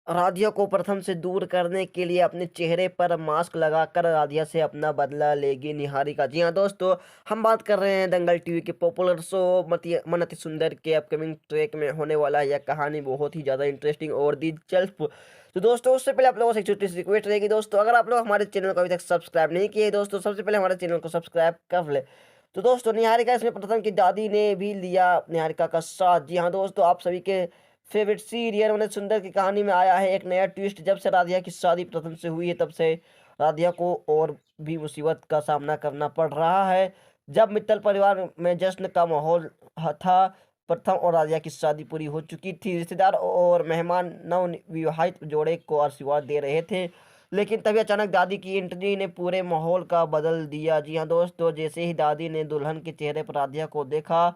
राधिया को प्रथम से दूर करने के लिए अपने चेहरे पर मास्क लगाकर राधिया से अपना बदला लेगी निहारिका। जी हाँ दोस्तों, हम बात कर रहे हैं दंगल टीवी के पॉपुलर शो मन अति सुंदर के अपकमिंग ट्रैक में होने वाला यह कहानी बहुत ही ज़्यादा इंटरेस्टिंग और दिलचस्प। तो दोस्तों, उससे पहले आप लोगों से एक छोटी सी रिक्वेस्ट रहेगी दोस्तों, अगर आप लोग हमारे चैनल को अभी तक सब्सक्राइब नहीं किए दोस्तों, सबसे पहले हमारे चैनल को सब्सक्राइब कर ले। तो दोस्तों, निहारिका इसमें प्रथम की दादी ने भी लिया निहारिका का साथ। जी हाँ दोस्तों, आप सभी के फेवरेट सीरियल मन सुंदर की कहानी में आया है एक नया ट्विस्ट। जब से राधिया की शादी प्रथम से हुई है, तब से राधिया को और भी मुसीबत का सामना करना पड़ रहा है। जब मित्तल परिवार में जश्न का माहौल था, प्रथम और राधिया की शादी पूरी हो चुकी थी। रिश्तेदार और मेहमान नव विवाहित जोड़े को आशीर्वाद दे रहे थे, लेकिन तभी अचानक दादी की एंट्री ने पूरे माहौल का बदल दिया। जी हाँ दोस्तों, जैसे ही दादी ने दुल्हन के चेहरे पर राधिया को देखा,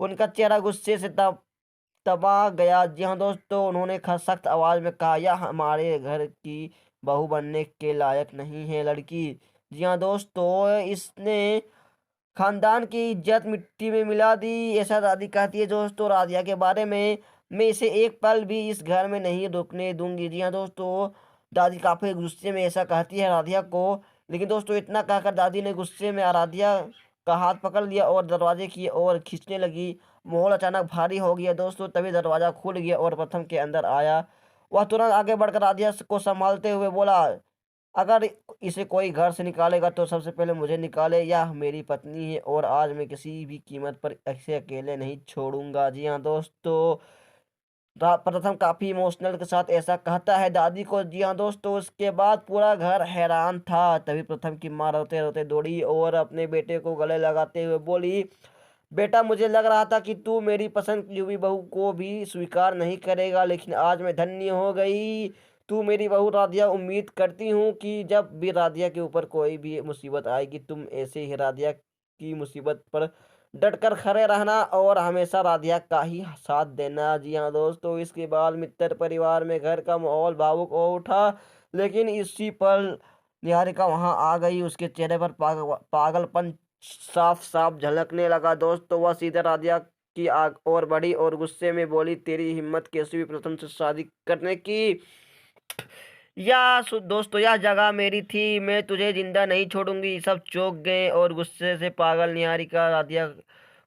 उनका चेहरा गुस्से से तबाह गया। जी हाँ दोस्तों, उन्होंने सख्त आवाज में कहा, यह हमारे घर की बहू बनने के लायक नहीं है लड़की। जी हाँ दोस्तों, इसने खानदान की इज्जत मिट्टी में मिला दी, ऐसा दादी कहती है दोस्तों राधिया के बारे में। मैं इसे एक पल भी इस घर में नहीं रुकने दूंगी। जी हाँ दोस्तों, दादी काफी गुस्से में ऐसा कहती है राधिया को। लेकिन दोस्तों, इतना कहकर दादी ने गुस्से में राधिया का हाथ पकड़ लिया और दरवाजे की ओर खींचने लगी। माहौल अचानक भारी हो गया दोस्तों। तभी दरवाजा खुल गया और प्रथम के अंदर आया। वह तुरंत आगे बढ़कर राधिया को संभालते हुए बोला, अगर इसे कोई घर से निकालेगा तो सबसे पहले मुझे निकाले। यह मेरी पत्नी है और आज मैं किसी भी कीमत पर इसे अकेले नहीं छोड़ूंगा। जी हाँ दोस्तों, प्रथम काफी इमोशनल के साथ ऐसा कहता है दादी को। जी हाँ दोस्तों, उसके बाद पूरा घर हैरान था। तभी प्रथम की माँ रोते रोते दौड़ी और अपने बेटे को गले लगाते हुए बोली, बेटा, मुझे लग रहा था कि तू मेरी पसंद की हुई बहू को भी स्वीकार नहीं करेगा, लेकिन आज मैं धन्य हो गई। तू मेरी बहू राधिया। उम्मीद करती हूँ कि जब भी राधिया के ऊपर कोई भी मुसीबत आएगी, तुम ऐसे ही राधिया की मुसीबत पर डटकर खड़े रहना और हमेशा राधिया का ही साथ देना। जी हाँ दोस्तों, इसके बाद मित्तर परिवार में घर का माहौल भावुक हो उठा। लेकिन इसी पल निहारिका वहां आ गई। उसके चेहरे पर पागलपन साफ साफ झलकने लगा दोस्तों। वह सीधे राधिया की आग और बढ़ी और गुस्से में बोली, तेरी हिम्मत कैसी हुई प्रथम से शादी करने की? दोस्तों, यह जगह मेरी थी, मैं तुझे जिंदा नहीं छोड़ूंगी। सब चौंक गए और गुस्से से पागल निहारिका राधिया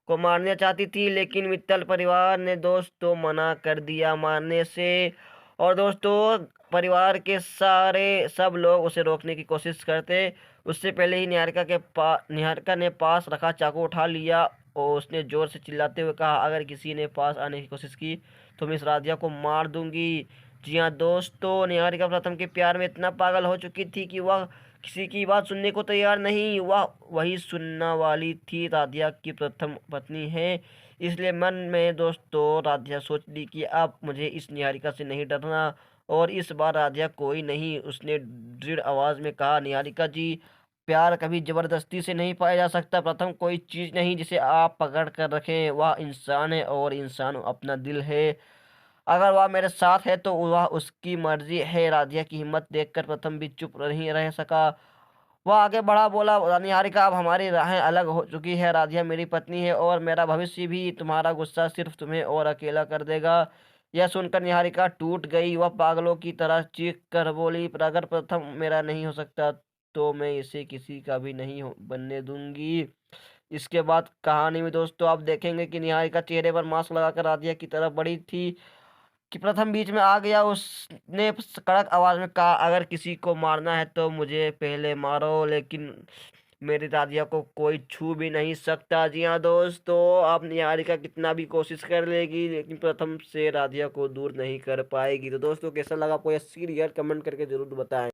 को मारना चाहती थी, लेकिन मित्तल परिवार ने दोस्तों मना कर दिया मारने से। और दोस्तों, परिवार के सारे सब लोग उसे रोकने की कोशिश करते। उससे पहले ही निहारिका ने पास रखा चाकू उठा लिया और उसने जोर से चिल्लाते हुए कहा, अगर किसी ने पास आने की कोशिश की तो मैं इस राधिया को मार दूंगी। जी हाँ दोस्तों, निहारिका प्रथम के प्यार में इतना पागल हो चुकी थी कि वह किसी की बात सुनने को तैयार नहीं। वह वही सुनने वाली थी, राधिया की प्रथम पत्नी है। इसलिए मन में दोस्तों राधिया सोच ली कि अब मुझे इस निहारिका से नहीं डरना। और इस बार राधिया कोई नहीं, उसने दृढ़ आवाज में कहा, निहारिका जी, प्यार कभी जबरदस्ती से नहीं पाया जा सकता। प्रथम कोई चीज नहीं जिसे आप पकड़ कर रखें, वह इंसान है और इंसान अपना दिल है। अगर वह मेरे साथ है तो वह उसकी मर्जी है। राधिया की हिम्मत देखकर प्रथम भी चुप नहीं रह सका। वह आगे बढ़ा बोला, निहारिका, अब हमारी राहें अलग हो चुकी है। राधिया मेरी पत्नी है और मेरा भविष्य भी। तुम्हारा गुस्सा सिर्फ तुम्हें और अकेला कर देगा। यह सुनकर निहारिका टूट गई। वह पागलों की तरह चीख कर बोली, पर अगर प्रथम मेरा नहीं हो सकता तो मैं इसे किसी का भी नहीं बनने दूंगी। इसके बाद कहानी में दोस्तों आप देखेंगे कि निहारिका चेहरे पर मास्क लगाकर राधिया की तरफ बढ़ी थी कि प्रथम बीच में आ गया। उसने कड़क आवाज में कहा, अगर किसी को मारना है तो मुझे पहले मारो, लेकिन मेरी राधिया को कोई छू भी नहीं सकता। जी हाँ दोस्तों, आप निहारिका कितना भी कोशिश कर लेगी, लेकिन प्रथम से राधिया को दूर नहीं कर पाएगी। तो दोस्तों, कैसा लगा आपको यह सीरियल, कमेंट करके जरूर बताएं।